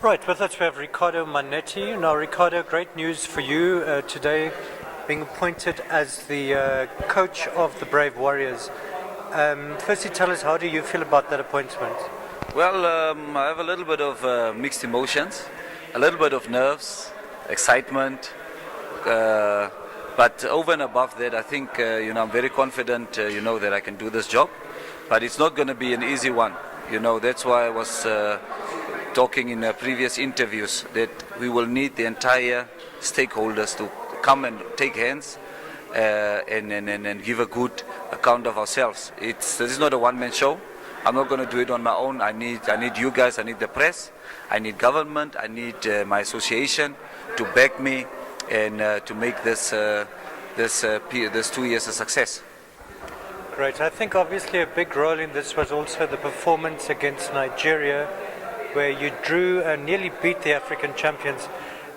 Right, with us we have Ricardo Mannetti. Now, Ricardo, great news for you today, being appointed as the coach of the Brave Warriors. Firstly, tell us, how do you feel about that appointment? Well, I have a little bit of mixed emotions, a little bit of nerves, excitement, but over and above that, I think I'm very confident, that I can do this job. But it's not going to be an easy one. That's why I was talking in previous interviews that we will need the entire stakeholders to come and take hands and give a good account of ourselves. This is not a one-man show. I'm not going to do it on my own. I need you guys. I need the press. I need government. I need my association to back me and to make this 2 years a success. Great. I think obviously a big role in this was also the performance against Nigeria, where you drew and nearly beat the African champions.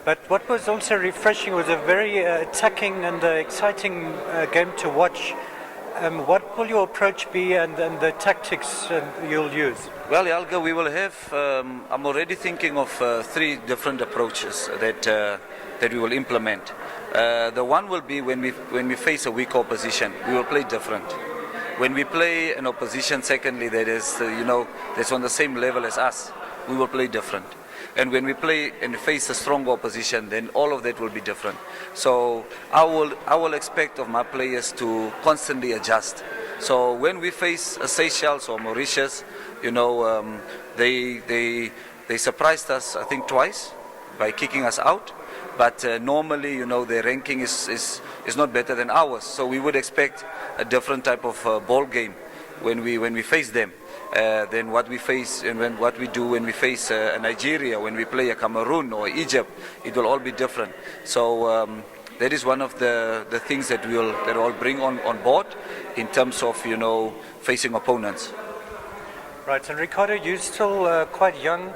But what was also refreshing was a very attacking and exciting game to watch. What will your approach be and the tactics you'll use? Well, Yalga, we will have, I'm already thinking of 3 different approaches that we will implement. The one will be when we face a weak opposition, we will play different. When we play an opposition, secondly, that is, that's on the same level as us, we will play different. And when we play and face a strong opposition, then all of that will be different. So I will expect of my players to constantly adjust. So when we face Seychelles or Mauritius, they surprised us, I think, twice by kicking us out. But normally, their ranking is not better than ours. So we would expect a different type of ball game when we face them than what we face and what we do when we face Nigeria, when we play a Cameroon or Egypt. It will all be different. So that is one of the things that we'll bring on board in terms of facing opponents. Right, and Ricardo, you're still quite young.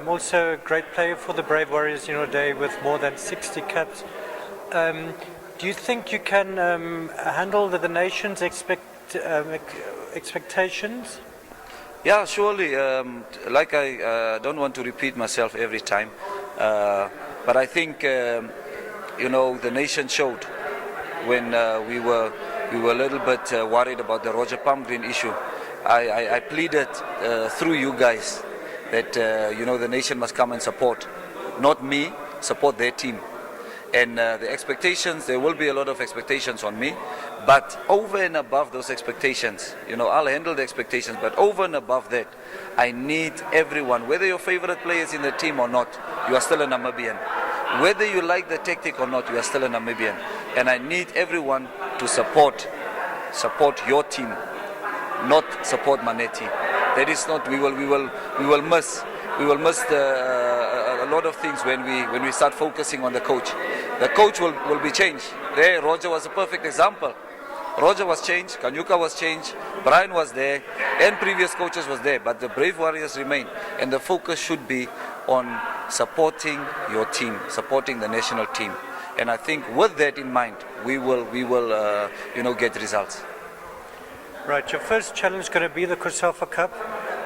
Also a great player for the Brave Warriors in your day with more than 60 caps. Do you think you can handle the nation's expectations? Yeah, surely. I don't want to repeat myself every time, but I think the nation showed when we were a little bit worried about the Roger Palmgren issue. I pleaded through you guys that the nation must come and support, not me, support their team. And the expectations, there will be a lot of expectations on me, but over and above those expectations, I'll handle the expectations, but over and above that, I need everyone, whether your favorite player is in the team or not, you are still a Namibian. Whether you like the tactic or not, you are still a Namibian. And I need everyone to support your team, not support Mannetti. That is not. We will miss a lot of things when we start focusing on the coach. The coach will be changed. There, Roger was a perfect example. Roger was changed, Kanyuka was changed, Brian was there, and previous coaches was there. But the Brave Warriors remain, and the focus should be on supporting your team, supporting the national team. And I think with that in mind, we will get results. Right, your first challenge is going to be the COSAFA Cup,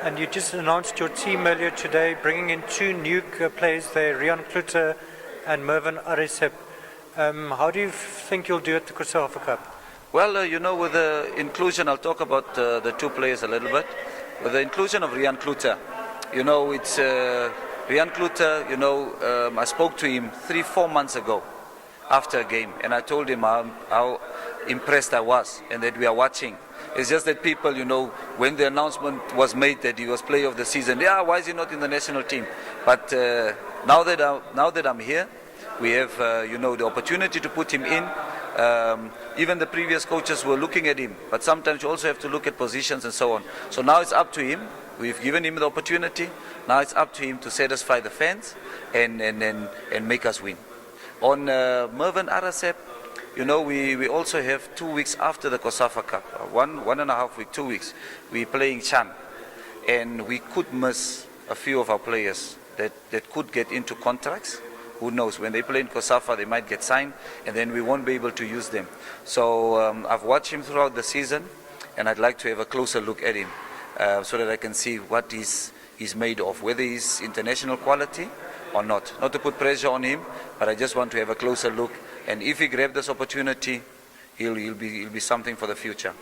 and you just announced your team earlier today, bringing in 2 new players there, Rian Kluter and Mervyn Aresep. How do you think you'll do at the COSAFA Cup? Well, with the inclusion, I'll talk about the 2 players a little bit. With the inclusion of Rian Kluter, it's Rian Kluter, I spoke to him 3-4 months ago after a game, and I told him how impressed I was and that we are watching. It's just that people, when the announcement was made that he was player of the season, why is he not in the national team? But now that I'm here, we have, the opportunity to put him in. Even the previous coaches were looking at him, but sometimes you also have to look at positions and so on. So now it's up to him. We've given him the opportunity. Now it's up to him to satisfy the fans and make us win. On Mervyn Aresep, we also have 2 weeks after the COSAFA Cup, 1.5 weeks, 2 weeks, we're playing Chan. And we could miss a few of our players that could get into contracts. Who knows, when they play in COSAFA, they might get signed, and then we won't be able to use them. So I've watched him throughout the season, and I'd like to have a closer look at him so that I can see what his he's made of, whether he's international quality or not. Not to put pressure on him, but I just want to have a closer look. And if he grabs this opportunity, he'll be something for the future.